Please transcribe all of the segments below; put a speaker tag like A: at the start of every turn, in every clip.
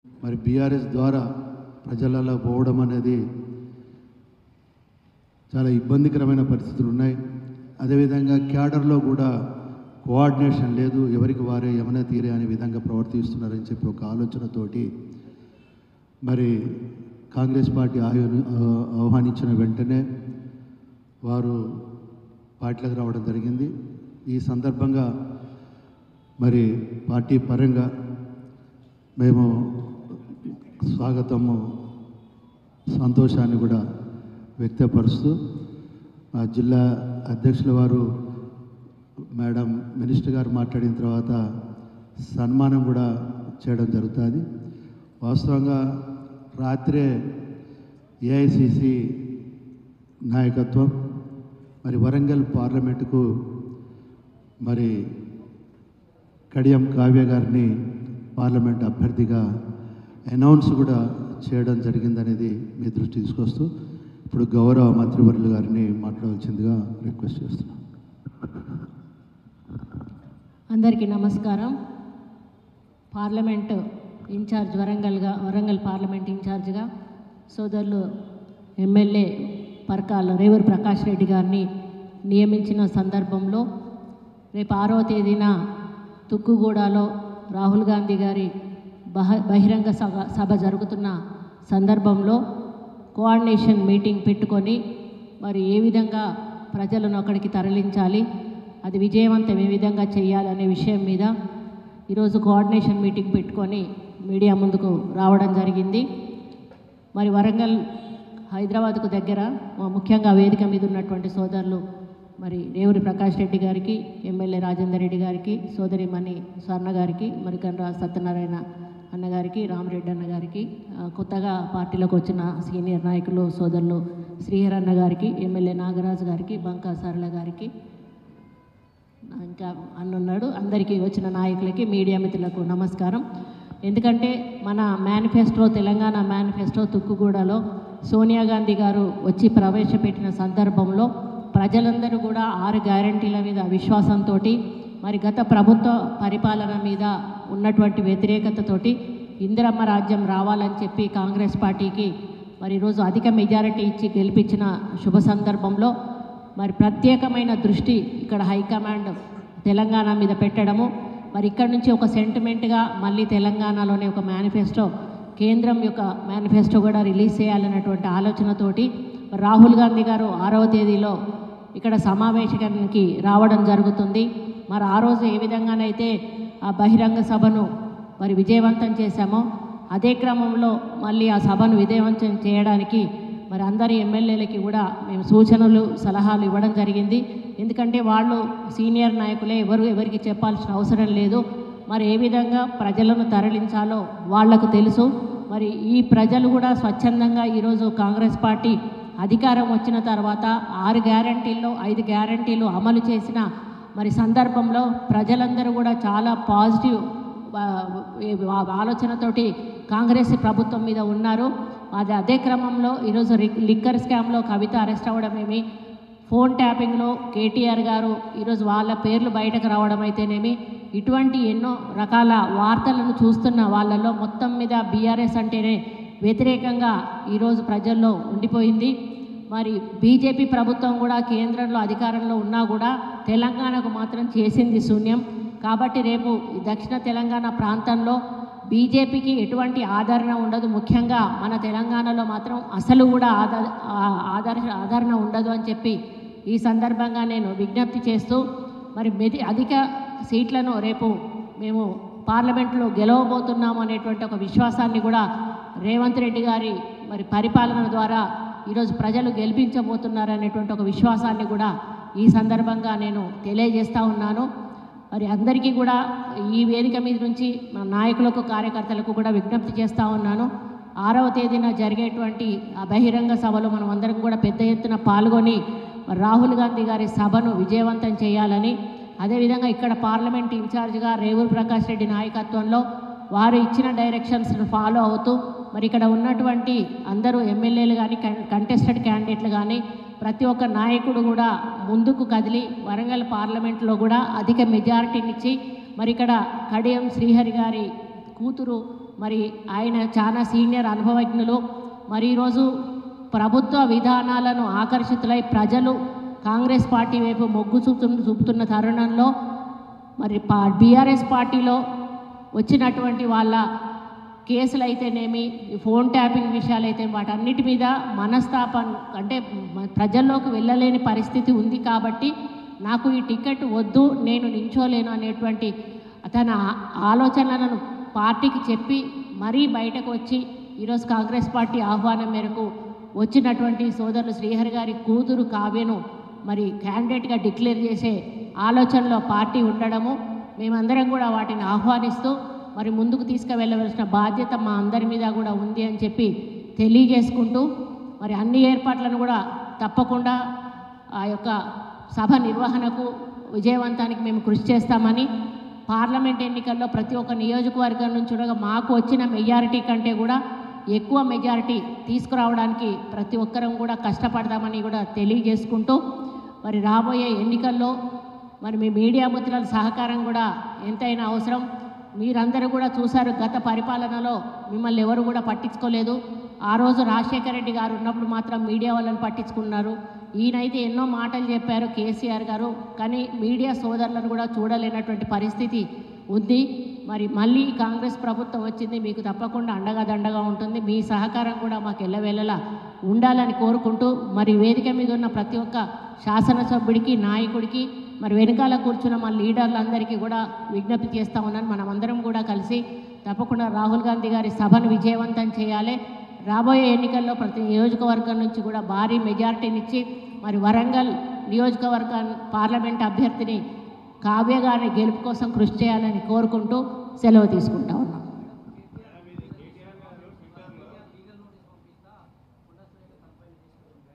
A: మరి బీఆర్ఎస్ ద్వారా ప్రజలలో పోవడం అనేది చాలా ఇబ్బందికరమైన పరిస్థితులు ఉన్నాయి. అదేవిధంగా క్యాడర్లో కూడా కోఆర్డినేషన్ లేదు, ఎవరికి వారే యమన తీరే అనే విధంగా ప్రవర్తిస్తున్నారని చెప్పి ఒక ఆలోచనతోటి మరి కాంగ్రెస్ పార్టీ ఆహ్వానించిన వెంటనే వారు పార్టీలకు రావడం జరిగింది. ఈ సందర్భంగా మరి పార్టీ పరంగా మేము స్వాగతము సంతోషాన్ని కూడా వ్యక్తపరుస్తూ ఆ జిల్లా అధ్యక్షుల వారు మేడం మినిస్టర్ గారు మాట్లాడిన తర్వాత సన్మానం కూడా చేయడం జరుగుతుంది. వాస్తవంగా రాత్రే ఏఐసిసి నాయకత్వం మరి వరంగల్ పార్లమెంటుకు మరి కడియం కావ్య గారిని పార్లమెంట్ అభ్యర్థిగా అనౌన్స్ కూడా చేయడం జరిగిందనేది మీ దృష్టి తీసుకొస్తూ ఇప్పుడు గౌరవ మంత్రివర్యులు గారిని మాట్లాడవలసిందిగా రిక్వెస్ట్ చేస్తున్నాను.
B: అందరికీ నమస్కారం. పార్లమెంట్ ఇన్ఛార్జ్ వరంగల్ పార్లమెంట్ ఇన్ఛార్జ్గా సోదరులు ఎమ్మెల్యే పరకాల రేవూరు ప్రకాష్ రెడ్డి గారిని నియమించిన సందర్భంలో రేపు 6వ తేదీన తుక్కుగూడలో రాహుల్ గాంధీ గారి బహిరంగ సభ జరుగుతున్న సందర్భంలో కోఆర్డినేషన్ మీటింగ్ పెట్టుకొని మరి ఏ విధంగా ప్రజలను అక్కడికి తరలించాలి, అది విజయవంతం ఏ విధంగా చేయాలనే విషయం మీద ఈరోజు కోఆర్డినేషన్ మీటింగ్ పెట్టుకొని మీడియా ముందుకు రావడం జరిగింది. మరి వరంగల్ హైదరాబాద్కు దగ్గర ముఖ్యంగా వేదిక మీద ఉన్నటువంటి సోదరులు మరి రేవూరి ప్రకాష్ రెడ్డి గారికి, ఎమ్మెల్యే రాజేందర్ రెడ్డి గారికి, సోదరిమణి స్వర్ణ గారికి, మరి కన్రా సత్యనారాయణ అన్నగారికి, రామరెడ్డి అన్న గారికి, కొత్తగా పార్టీలోకి వచ్చిన సీనియర్ నాయకులు సోదరులు శ్రీహర్ అన్న గారికి, ఎమ్మెల్యే నాగరాజు గారికి, బంకా సరళ గారికి, ఇంకా అన్నున్నాడు, అందరికీ వచ్చిన నాయకులకి, మీడియా మిత్రులకు నమస్కారం. ఎందుకంటే మన మేనిఫెస్టో, తెలంగాణ మేనిఫెస్టో తుక్కుగూడలో సోనియా గాంధీ గారు వచ్చి ప్రవేశపెట్టిన సందర్భంలో ప్రజలందరూ కూడా 6 గ్యారంటీల మీద విశ్వాసంతో మరి గత ప్రభుత్వ పరిపాలన మీద ఉన్నటువంటి వ్యతిరేకతతోటి ఇందిరమ్మ రాజ్యం రావాలని చెప్పి కాంగ్రెస్ పార్టీకి మరి ఈరోజు అధిక మెజారిటీ ఇచ్చి గెలిపించిన శుభ సందర్భంలో మరి ప్రత్యేకమైన దృష్టి ఇక్కడ హైకమాండ్ తెలంగాణ మీద పెట్టడము, మరి ఇక్కడ నుంచి ఒక సెంటిమెంట్గా మళ్ళీ తెలంగాణలోనే ఒక మేనిఫెస్టో, కేంద్రం యొక్క మేనిఫెస్టో కూడా రిలీజ్ చేయాలన్నటువంటి ఆలోచనతోటి రాహుల్ గాంధీ గారు 6వ తేదీలో ఇక్కడ సమావేశానికి రావడం జరుగుతుంది. మరి ఆ రోజు ఏ విధంగానైతే ఆ బహిరంగ సభను మరి విజయవంతం చేశామో అదే క్రమంలో మళ్ళీ ఆ సభను విజయవంతం చేయడానికి మరి అందరి ఎమ్మెల్యేలకి కూడా మేము సూచనలు సలహాలు ఇవ్వడం జరిగింది. ఎందుకంటే వాళ్ళు సీనియర్ నాయకులే, ఎవరికి చెప్పాల్సిన అవసరం లేదు. మరి ఏ విధంగా ప్రజలను తరలించాలో వాళ్లకు తెలుసు. మరి ఈ ప్రజలు కూడా స్వచ్ఛందంగా ఈరోజు కాంగ్రెస్ పార్టీ అధికారం వచ్చిన తర్వాత 6 గ్యారంటీల్లో 5 గ్యారంటీలు అమలు చేసిన మరి సందర్భంలో ప్రజలందరూ కూడా చాలా పాజిటివ్ ఆలోచనతోటి కాంగ్రెస్ ప్రభుత్వం మీద ఉన్నారు. అదే క్రమంలో ఈరోజు లిక్కర్ స్కామ్లో కవిత అరెస్ట్ అవ్వడమేమి, ఫోన్ ట్యాపింగ్లో కేటీఆర్ గారు ఈరోజు వాళ్ళ పేర్లు బయటకు రావడం అయితేనేమి, ఇటువంటి ఎన్నో రకాల వార్తలను చూస్తున్న వాళ్ళలో మొత్తం మీద బీఆర్ఎస్ అంటేనే వ్యతిరేకంగా ఈరోజు ప్రజల్లో ఉండిపోయింది. మరి బీజేపీ ప్రభుత్వం కూడా కేంద్రంలో అధికారంలో ఉన్నా కూడా తెలంగాణకు మాత్రం చేసింది శూన్యం. కాబట్టి రేపు దక్షిణ తెలంగాణ ప్రాంతంలో బీజేపీకి ఎటువంటి ఆదరణ ఉండదు. ముఖ్యంగా మన తెలంగాణలో మాత్రం అసలు కూడా ఆదరణ ఉండదు అని చెప్పి ఈ సందర్భంగా నేను విజ్ఞప్తి చేస్తూ మరి అధిక సీట్లను రేపు మేము పార్లమెంట్లో గెలవబోతున్నాము అనేటువంటి ఒక విశ్వాసాన్ని కూడా రేవంత్ రెడ్డి గారి మరి పరిపాలన ద్వారా ఈరోజు ప్రజలు గెలిపించబోతున్నారనేటువంటి ఒక విశ్వాసాన్ని కూడా ఈ సందర్భంగా నేను తెలియజేస్తూ ఉన్నాను. మరి అందరికీ కూడా ఈ వేదిక మీద నుంచి మన నాయకులకు, కార్యకర్తలకు కూడా విజ్ఞప్తి చేస్తూ ఉన్నాను. 6వ తేదీన జరిగేటువంటి ఆ బహిరంగ సభలో మనం అందరం కూడా పెద్ద ఎత్తున పాల్గొని రాహుల్ గాంధీ గారి సభను విజయవంతం చేయాలని, అదేవిధంగా ఇక్కడ పార్లమెంట్ ఇన్ఛార్జ్గా రేవూరు ప్రకాష్ రెడ్డి నాయకత్వంలో వారు ఇచ్చిన డైరెక్షన్స్ను ఫాలో అవుతూ మరి ఇక్కడ ఉన్నటువంటి అందరూ ఎమ్మెల్యేలు కానీ, కంటెస్టెడ్ క్యాండిడేట్లు కానీ ప్రతి ఒక్క నాయకుడు కూడా ముందుకు కదిలి వరంగల్ పార్లమెంట్లో కూడా అధిక మెజారిటీనిచ్చి మరి ఇక్కడ కడియం శ్రీహరి గారి కూతురు మరి ఆయన చాలా సీనియర్ అనుభవజ్ఞులు. మరి ఈరోజు ప్రభుత్వ విధానాలను ఆకర్షితులై ప్రజలు కాంగ్రెస్ పార్టీ వైపు మొగ్గు చూపుతున్న తరుణంలో మరి బీఆర్ఎస్ పార్టీలో వచ్చినటువంటి వాళ్ళ కేసులు అయితేనేమి, ఫోన్ ట్యాపింగ్ విషయాలైతే వాటన్నిటి మీద మనస్తాపం అంటే ప్రజల్లోకి వెళ్ళలేని పరిస్థితి ఉంది. కాబట్టి నాకు ఈ టికెట్ వద్దు, నేను నించోలేను అనేటువంటి తన ఆలోచనలను పార్టీకి చెప్పి మరీ బయటకు వచ్చి ఈరోజు కాంగ్రెస్ పార్టీ ఆహ్వానం మేరకు వచ్చినటువంటి సోదరులు శ్రీహరి గారి కూతురు కావ్యను మరి క్యాండిడేట్గా డిక్లేర్ చేసే ఆలోచనలో పార్టీ ఉండడము, మేమందరం కూడా వాటిని ఆహ్వానిస్తూ మరి ముందుకు తీసుకువెళ్ళవలసిన బాధ్యత మా అందరి మీద కూడా ఉంది అని చెప్పి తెలియజేసుకుంటూ మరి అన్ని ఏర్పాట్లను కూడా తప్పకుండా ఆ యొక్క సభ నిర్వహణకు విజయవంతానికి మేము కృషి చేస్తామని, పార్లమెంట్ ఎన్నికల్లో ప్రతి ఒక్క నియోజకవర్గం నుంచి కూడా మాకు వచ్చిన మెజారిటీ కంటే కూడా ఎక్కువ మెజారిటీ తీసుకురావడానికి ప్రతి ఒక్కరం కూడా కష్టపడదామని కూడా తెలియజేసుకుంటూ మరి రాబోయే ఎన్నికల్లో మరి మీ మీడియా మిత్రుల సహకారం కూడా ఎంతైనా అవసరం. మీరందరూ కూడా చూశారు, గత పరిపాలనలో మిమ్మల్ని ఎవరు కూడా పట్టించుకోలేదు. ఆ రోజు రాజశేఖర రెడ్డి గారు ఉన్నప్పుడు మాత్రం మీడియా వాళ్ళని పట్టించుకున్నారు. ఈయనైతే ఎన్నో మాటలు చెప్పారు కేసీఆర్ గారు, కానీ మీడియా సోదరులను కూడా చూడలేనటువంటి పరిస్థితి ఉంది. మరి మళ్ళీ కాంగ్రెస్ ప్రభుత్వం వచ్చింది, మీకు తప్పకుండా అండగా దండగా ఉంటుంది. మీ సహకారం కూడా మాకు ఎల్లవేళలా ఉండాలని కోరుకుంటూ మరి వేదిక మీద ఉన్న ప్రతి ఒక్క శాసనసభ్యుడికి, నాయకుడికి, మరి వెనకాల కూర్చున్న మా లీడర్లందరికీ కూడా విజ్ఞప్తి చేస్తూ ఉన్నాను. మనమందరం కూడా కలిసి తప్పకుండా రాహుల్ గాంధీ గారి సభను విజయవంతం చేయాలి. రాబోయే ఎన్నికల్లో ప్రతి నియోజకవర్గం నుంచి కూడా భారీ మెజారిటీనిచ్చి మరి వరంగల్ నియోజకవర్గ పార్లమెంట్ అభ్యర్థిని కావ్య గారిని గెలుపు కోసం కృషి చేయాలని కోరుకుంటూ సెలవు తీసుకుంటా ఉన్నాం.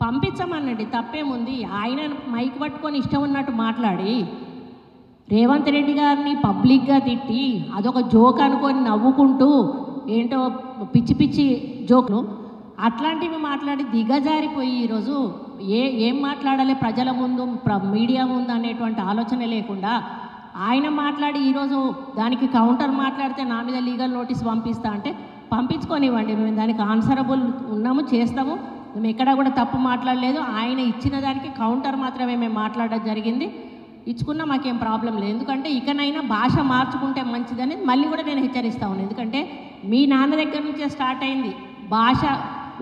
B: పంపించమనండి, తప్పేముంది. ఆయన మైక్ పట్టుకొని ఇష్టం ఉన్నట్టు మాట్లాడి రేవంత్ రెడ్డి గారిని పబ్లిక్గా తిట్టి అదొక జోక్ అనుకొని నవ్వుకుంటూ ఏంటో పిచ్చి పిచ్చి జోక్లు అట్లాంటివి మాట్లాడి దిగజారిపోయి ఈరోజు ఏం మాట్లాడాలి ప్రజల ముందు, మీడియా ముందు అనేటువంటి ఆలోచన లేకుండా ఆయన మాట్లాడి ఈరోజు దానికి కౌంటర్ మాట్లాడితే నా మీద లీగల్ నోటీస్ పంపిస్తా అంటే పంపించుకొనివ్వండి. మేము దానికి ఆన్సరబుల్ ఉన్నాము, చేస్తాము. మేము ఎక్కడా కూడా తప్పు మాట్లాడలేదు. ఆయన ఇచ్చిన దానికి కౌంటర్ మాత్రమే మేము మాట్లాడడం జరిగింది. ఇచ్చుకున్నా మాకేం ప్రాబ్లం లేదు. ఎందుకంటే ఇకనైనా భాష మార్చుకుంటే మంచిదని మళ్ళీ కూడా నేను హెచ్చరిస్తా ఉన్నాను. ఎందుకంటే మీ నాన్న దగ్గర నుంచే స్టార్ట్ అయింది భాష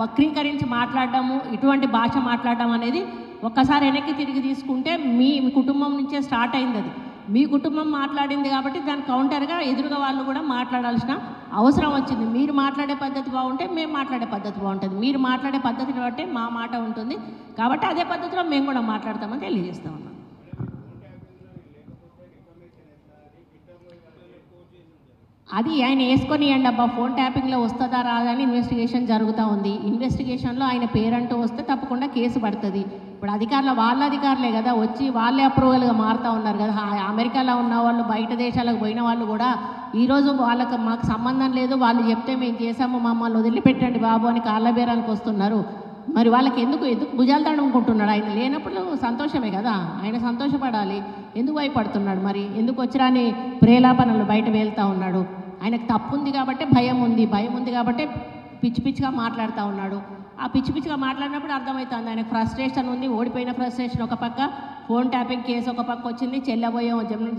B: వక్రీకరించి మాట్లాడడము, ఇటువంటి భాష మాట్లాడడం అనేది. ఒక్కసారి వెనక్కి తిరిగి తీసుకుంటే మీ కుటుంబం నుంచే స్టార్ట్ అయింది. అది మీ కుటుంబం మాట్లాడింది కాబట్టి దాని కౌంటర్గా ఎదురుగా వాళ్ళు కూడా మాట్లాడాల్సిన అవసరం వచ్చింది. మీరు మాట్లాడే పద్ధతి బాగుంటే మేము మాట్లాడే పద్ధతి బాగుంటుంది. మీరు మాట్లాడే పద్ధతిని బట్టే మా మాట ఉంటుంది. కాబట్టి అదే పద్ధతిలో మేము కూడా మాట్లాడతామని తెలియజేస్తా ఉన్నాం. అది ఆయన వేసుకొని ఇవ్వండి అబ్బా, ఫోన్ ట్యాపింగ్లో వస్తుందా రాదని ఇన్వెస్టిగేషన్ జరుగుతూ ఉంది. ఇన్వెస్టిగేషన్లో ఆయన పేరంటూ వస్తే తప్పకుండా కేసు పడుతుంది. ఇప్పుడు అధికారులు వాళ్ళ అధికారులే కదా వచ్చి వాళ్ళే అప్రూవల్గా మారుతూ ఉన్నారు కదా. అమెరికాలో ఉన్న వాళ్ళు, బయట దేశాలకు పోయిన వాళ్ళు కూడా ఈరోజు వాళ్ళకి మాకు సంబంధం లేదు, వాళ్ళు చెప్తే మేము చేసాము, మమ్మల్ని వదిలిపెట్టండి బాబు అని కాళ్ళ బేరానికి వస్తున్నారు. మరి వాళ్ళకి ఎందుకు భుజాలు తడుముకుంటున్నాడు? ఆయన లేనప్పుడు సంతోషమే కదా, ఆయన సంతోషపడాలి. ఎందుకు భయపడుతున్నాడు? మరి ఎందుకు వచ్చిరాని ప్రేలాపనలు బయట వెళ్తూ ఉన్నాడు? ఆయనకు తప్పు ఉంది కాబట్టి భయం ఉంది, భయం ఉంది కాబట్టి పిచ్చి పిచ్చిగా మాట్లాడుతూ ఉన్నాడు. ఆ పిచ్చి పిచ్చిగా మాట్లాడినప్పుడు అర్థమవుతుంది ఆయనకు ఫ్రస్ట్రేషన్ ఉంది. ఓడిపోయిన ఫ్రస్ట్రేషన్ ఒక పక్క, ఫోన్ ట్యాపింగ్ కేసు ఒక పక్క వచ్చింది. చెల్లబోయే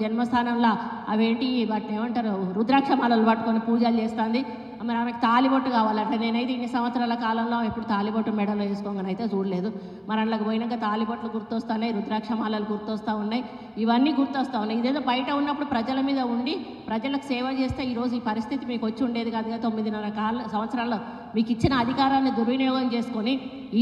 B: జన్మస్థానంలో అవేంటి వాటిని ఏమంటారు, రుద్రాక్షమాలలు పట్టుకొని పూజలు చేస్తుంది. మరి ఆమెకు తాలిబొట్టు కావాలంటే నేనైతే ఇన్ని సంవత్సరాల కాలంలో ఎప్పుడు తాలిబొట్టు మెడలో వేసుకోగానే అయితే చూడలేదు. మరి అందులోకి పోయినాక తాలిబొట్లు గుర్తొస్తున్నాయి, రుద్రాక్షమాలలు గుర్తొస్తూ ఉన్నాయి, ఇవన్నీ గుర్తొస్తూ ఉన్నాయి. ఇదేదో బయట ఉన్నప్పుడు ప్రజల మీద ఉండి ప్రజలకు సేవ చేస్తే ఈరోజు ఈ పరిస్థితి మీకు వచ్చి ఉండేది కాదుగా. 9.5 సంవత్సరాల్లో మీకు ఇచ్చిన అధికారాన్ని దుర్వినియోగం చేసుకొని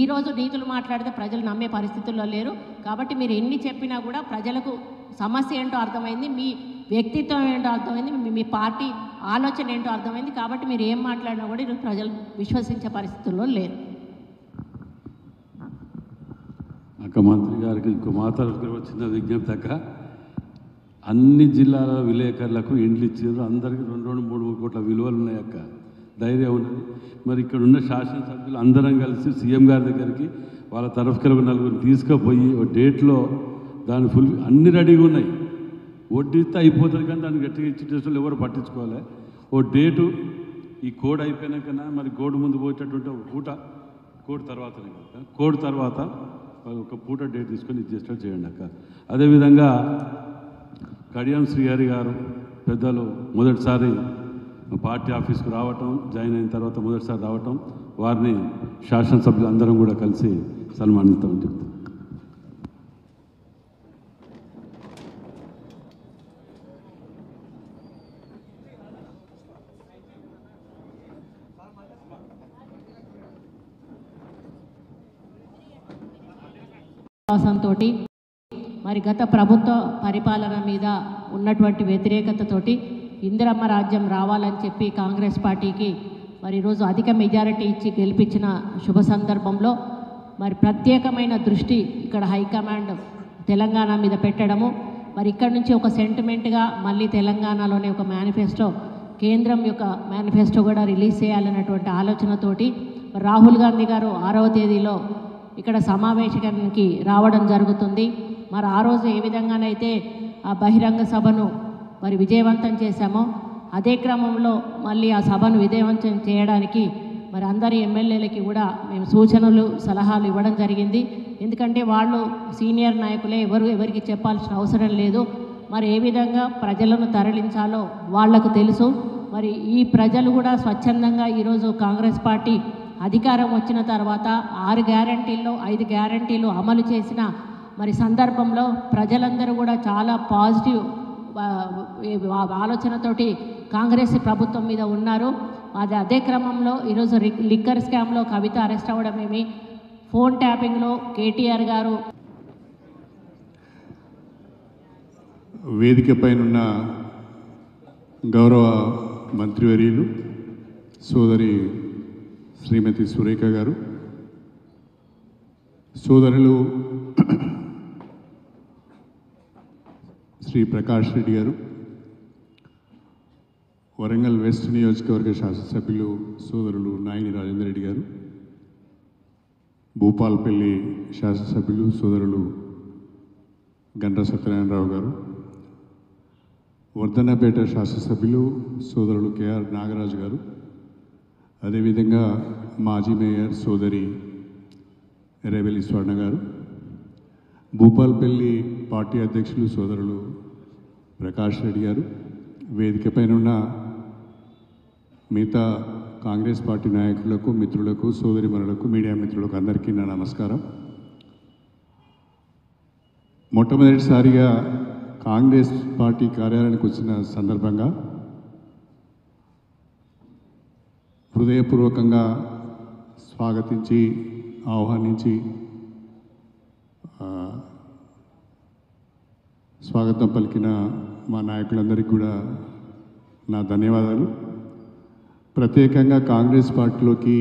B: ఈరోజు నీతులు మాట్లాడితే ప్రజలు నమ్మే పరిస్థితుల్లో లేరు. కాబట్టి మీరు ఎన్ని చెప్పినా కూడా ప్రజలకు సమస్య ఏంటో అర్థమైంది, మీ వ్యక్తిత్వం ఏంటో అర్థమైంది, మీ పార్టీ ఆలోచన ఏంటో అర్థమైంది. కాబట్టి మీరు ఏం మాట్లాడినా కూడా ఈరోజు ప్రజలు విశ్వసించే పరిస్థితుల్లో లేరు.
C: అక్క మంత్రి గారికి ఇంకో మాట్లాడుకుని వచ్చిన విజ్ఞప్తి అక్క, అన్ని జిల్లాల విలేకరులకు ఇండ్లు ఇచ్చారు. అందరికీ 2-3 కోట్ల విలువలు ఉన్నాయి అక్క, ధైర్యం ఉన్నది. మరి ఇక్కడ ఉన్న శాసనసభ్యులు అందరం కలిసి సీఎం గారి దగ్గరికి వాళ్ళ తరఫుకి 4 తీసుకుపోయి ఒక డేట్లో దాని ఫుల్ అన్ని రెడీగా ఉన్నాయి. వడ్డీస్తే అయిపోతుంది కానీ దాన్ని గట్టిగా ఇచ్చి ఎవరు పట్టించుకోవాలి. ఓ డేటు ఈ కోడ్ అయిపోయినాకన్నా మరి కోడ్ ముందు పోయేటటువంటి ఒక పూట కోడ్ తర్వాతనే కదా కోడ్ తర్వాత ఒక పూట డేట్ తీసుకొని ఇది చేసేటట్టు చేయండి అక్క. అదేవిధంగా కడియం శ్రీహరి గారు పెద్దలు మొదటిసారి పార్టీ ఆఫీస్కు రావటం, జాయిన్ అయిన తర్వాత మొదటిసారి రావటం, వారిని శాసనసభ్యులు అందరం కూడా కలిసి సన్మానిస్తామని చెప్తాం.
B: తోటి మరి గత ప్రభుత్వ పరిపాలన మీద ఉన్నటువంటి వ్యతిరేకతతోటి ఇందిరమ్మ రాజ్యం రావాలని చెప్పి కాంగ్రెస్ పార్టీకి మరి ఈరోజు అధిక మెజారిటీ ఇచ్చి గెలిపించిన శుభ సందర్భంలో మరి ప్రత్యేకమైన దృష్టి ఇక్కడ హైకమాండ్ తెలంగాణ మీద పెట్టడము, మరి ఇక్కడ నుంచి ఒక సెంటిమెంట్గా మళ్ళీ తెలంగాణలోనే ఒక మేనిఫెస్టో, కేంద్రం యొక్క మేనిఫెస్టో కూడా రిలీజ్ చేయాలన్నటువంటి ఆలోచనతోటి రాహుల్ గాంధీ గారు 6వ తేదీలో ఇక్కడ సమావేశానికి రావడం జరుగుతుంది. మరి ఆ రోజు ఏ విధంగానైతే ఆ బహిరంగ సభను మరి విజయవంతం చేశామో అదే క్రమంలో మళ్ళీ ఆ సభను విజయవంతం చేయడానికి మరి అందరి ఎమ్మెల్యేలకి కూడా మేము సూచనలు సలహాలు ఇవ్వడం జరిగింది. ఎందుకంటే వాళ్ళు సీనియర్ నాయకులే, ఎవరికి చెప్పాల్సిన అవసరం లేదు. మరి ఏ విధంగా ప్రజలను తరలించాలో వాళ్లకు తెలుసు. మరి ఈ ప్రజలు కూడా స్వచ్ఛందంగా ఈరోజు కాంగ్రెస్ పార్టీ అధికారం వచ్చిన తర్వాత 6 గ్యారంటీల్లో 5 గ్యారంటీలు అమలు చేసిన మరి సందర్భంలో ప్రజలందరూ కూడా చాలా పాజిటివ్ ఆలోచనతోటి కాంగ్రెస్ ప్రభుత్వం మీద ఉన్నారు. అదే క్రమంలో ఈరోజు లిక్కర్ స్కామ్లో కవిత అరెస్ట్ అవ్వడమేమి, ఫోన్ ట్యాపింగ్లో కేటీఆర్ గారు
D: వేదిక పైనున్న గౌరవ మంత్రివర్యులు సోదరి శ్రీమతి సురేఖ గారు, సోదరులు శ్రీ ప్రకాష్ రెడ్డి గారు, వరంగల్ వెస్ట్ నియోజకవర్గ శాసనసభ్యులు సోదరులు నాయని రాజేందర్ రెడ్డి గారు, భూపాలపల్లి శాసనసభ్యులు సోదరులు గండ్ర సత్యనారాయణరావు గారు, వర్ధన్నపేట శాసనసభ్యులు సోదరులు కేఆర్ నాగరాజు గారు, అదేవిధంగా మాజీ మేయర్ సోదరి రేవెల్లి స్వర్ణ గారు, భూపాలపల్లి పార్టీ అధ్యక్షులు సోదరులు ప్రకాష్ రెడ్డి గారు, వేదిక పైన ఉన్న మిగతా కాంగ్రెస్ పార్టీ నాయకులకు, మిత్రులకు, సోదరిమణులకు, మీడియా మిత్రులకు అందరికీ నా నమస్కారం. మొట్టమొదటిసారిగా కాంగ్రెస్ పార్టీ కార్యాలయానికి వచ్చిన సందర్భంగా హృదయపూర్వకంగా స్వాగతించి ఆహ్వానించి స్వాగతం పలికిన మా నాయకులందరికీ కూడా నా ధన్యవాదాలు. ప్రత్యేకంగా కాంగ్రెస్ పార్టీలోకి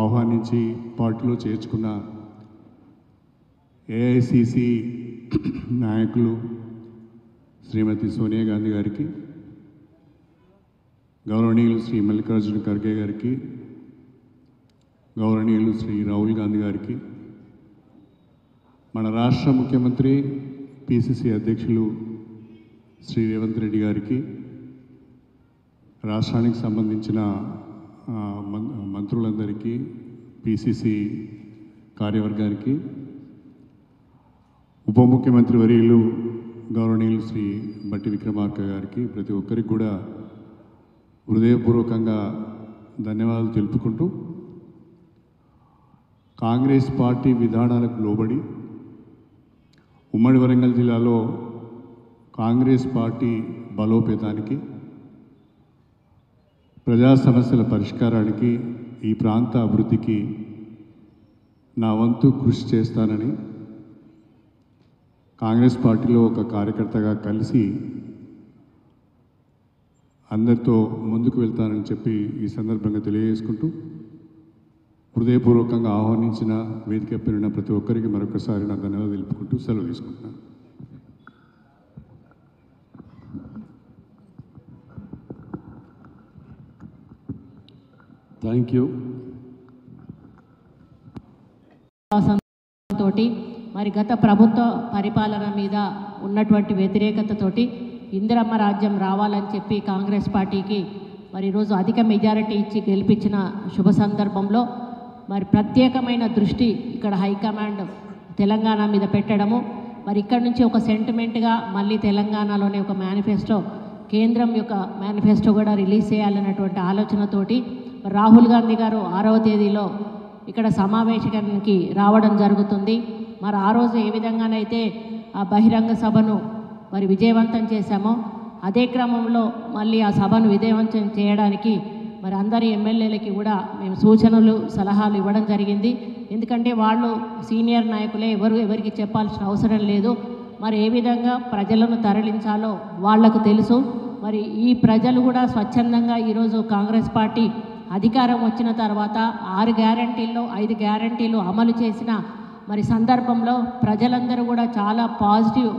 D: ఆహ్వానించి పార్టీలో చేర్చుకున్న ఏఐసిసి నాయకులు శ్రీమతి సోనియా గాంధీ గారికి, గౌరవనీయులు శ్రీ మల్లికార్జున ఖర్గే గారికి, గౌరవనీయులు శ్రీ రాహుల్ గాంధీ గారికి, మన రాష్ట్ర ముఖ్యమంత్రి పిసిసి అధ్యక్షులు శ్రీ రేవంత్ రెడ్డి గారికి, రాష్ట్రానికి సంబంధించిన మంత్రులందరికీ, పిసిసి కార్యవర్గానికి, ఉప ముఖ్యమంత్రి వర్యులు గౌరవనీయులు శ్రీ బట్టి విక్రమార్క గారికి, ప్రతి ఒక్కరికి కూడా హృదయపూర్వకంగా ధన్యవాదాలు తెలుపుకుంటూ, కాంగ్రెస్ పార్టీ విధానాలకు లోబడి ఉమ్మడి వరంగల్ జిల్లాలో కాంగ్రెస్ పార్టీ బలోపేతానికి, ప్రజా సమస్యల పరిష్కారానికి, ఈ ప్రాంత అభివృద్ధికి నా వంతు కృషి చేస్తానని కాంగ్రెస్ పార్టీలో ఒక కార్యకర్తగా కలిసి అందరితో ముందుకు వెళ్తానని చెప్పి ఈ సందర్భంగా తెలియజేసుకుంటూ, హృదయపూర్వకంగా ఆహ్వానించిన వేదిక పైన ప్రతి ఒక్కరికి మరొకసారి నా ధన్యవాదాలు తెలుపుకుంటూ సెలవు తీసుకుంటున్నాను.
C: Thank you.
B: తోటి మరి గత ప్రభుత్వ పరిపాలన మీద ఉన్నటువంటి వ్యతిరేకతతోటి ఇందిరమ్మ రాజ్యం రావాలని చెప్పి కాంగ్రెస్ పార్టీకి మరి ఈరోజు అధిక మెజారిటీ ఇచ్చి గెలిపించిన శుభ సందర్భంలో మరి ప్రత్యేకమైన దృష్టి ఇక్కడ హైకమాండ్ తెలంగాణ మీద పెట్టడము, మరి ఇక్కడ నుంచి ఒక సెంటిమెంట్గా మళ్ళీ తెలంగాణలోనే ఒక మేనిఫెస్టో, కేంద్రం యొక్క మేనిఫెస్టో కూడా రిలీజ్ చేయాలన్నటువంటి ఆలోచనతోటి రాహుల్ గాంధీ గారు 6వ తేదీలో ఇక్కడ సమావేశానికి రావడం జరుగుతుంది. మరి ఆ రోజు ఏ విధంగానైతే ఆ బహిరంగ సభను మరి విజయవంతం చేశామో అదే క్రమంలో మళ్ళీ ఆ సభను విజయవంతం చేయడానికి మరి అందరి ఎమ్మెల్యేలకి కూడా మేము సూచనలు సలహాలు ఇవ్వడం జరిగింది. ఎందుకంటే వాళ్ళు సీనియర్ నాయకులే, ఎవరికి చెప్పాల్సిన అవసరం లేదు. మరి ఏ విధంగా ప్రజలను తరలించాలో వాళ్లకు తెలుసు. మరి ఈ ప్రజలు కూడా స్వచ్ఛందంగా ఈరోజు కాంగ్రెస్ పార్టీ అధికారం వచ్చిన తర్వాత 6 గ్యారంటీల్లో 5 గ్యారంటీలు అమలు చేసిన మరి సందర్భంలో ప్రజలందరూ కూడా చాలా పాజిటివ్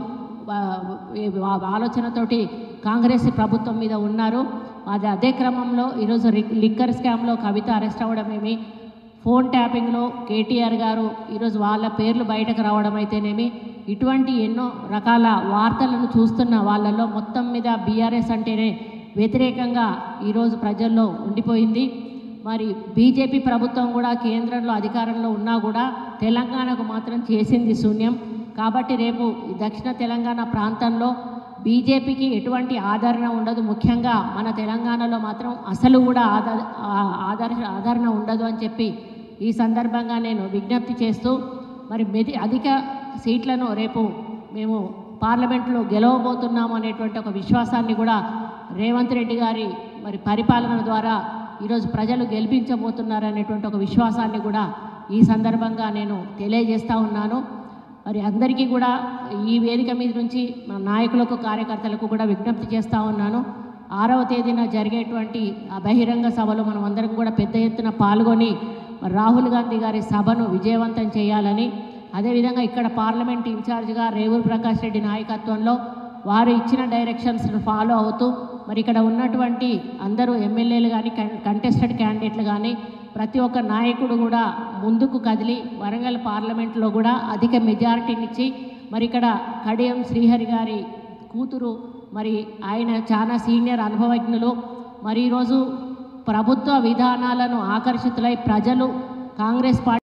B: ఆలోచనతోటి కాంగ్రెస్ ప్రభుత్వం మీద ఉన్నారు. అదే క్రమంలో ఈరోజు లిక్కర్ స్కామ్లో కవిత అరెస్ట్ అవ్వడమేమి, ఫోన్ ట్యాపింగ్లో కేటీఆర్ గారు ఈరోజు వాళ్ళ పేర్లు బయటకు రావడం అయితేనేమి, ఇటువంటి ఎన్నో రకాల వార్తలను చూస్తున్న వాళ్ళలో మొత్తం మీద బీఆర్ఎస్ అంటేనే వ్యతిరేకంగా ఈరోజు ప్రజల్లో ఉండిపోయింది. మరి బీజేపీ ప్రభుత్వం కూడా కేంద్రంలో అధికారంలో ఉన్నా కూడా తెలంగాణకు మాత్రం చేసింది శూన్యం. కాబట్టి రేపు దక్షిణ తెలంగాణ ప్రాంతంలో బీజేపీకి ఎటువంటి ఆదరణ ఉండదు. ముఖ్యంగా మన తెలంగాణలో మాత్రం అసలు కూడా ఆదరణ ఉండదు అని చెప్పి ఈ సందర్భంగా నేను విజ్ఞప్తి చేస్తూ, మరి అధిక సీట్లను రేపు మేము పార్లమెంట్లో గెలవబోతున్నాము అనేటువంటి ఒక విశ్వాసాన్ని కూడా రేవంత్ రెడ్డి గారి మరి పరిపాలన ద్వారా ఈరోజు ప్రజలు గెలిపించబోతున్నారు అనేటువంటి ఒక విశ్వాసాన్ని కూడా ఈ సందర్భంగా నేను తెలియజేస్తూ ఉన్నాను. మరి అందరికీ కూడా ఈ వేదిక మీద నుంచి మన నాయకులకు, కార్యకర్తలకు కూడా విజ్ఞప్తి చేస్తూ ఉన్నాను. 6వ తేదీన జరిగేటువంటి ఆ బహిరంగ సభలో మనం అందరం కూడా పెద్ద ఎత్తున పాల్గొని రాహుల్ గాంధీ గారి సభను విజయవంతం చేయాలని, అదేవిధంగా ఇక్కడ పార్లమెంట్ ఇన్ఛార్జ్గా రేవూరు ప్రకాష్ రెడ్డి నాయకత్వంలో వారు ఇచ్చిన డైరెక్షన్స్ను ఫాలో అవుతూ మరి ఇక్కడ ఉన్నటువంటి అందరూ ఎమ్మెల్యేలు కానీ కంటెస్టెడ్ క్యాండిడేట్లు కానీ ప్రతి ఒక్క నాయకుడు కూడా ముందుకు కదిలి వరంగల్ పార్లమెంట్లో కూడా అధిక మెజారిటీనిచ్చి మరి ఇక్కడ కడియం శ్రీహరి గారి కూతురు, మరి ఆయన చాలా సీనియర్ అనుభవజ్ఞులు, మరి ఈరోజు ప్రభుత్వ విధానాలను ఆకర్షితులై ప్రజలు కాంగ్రెస్ పార్టీ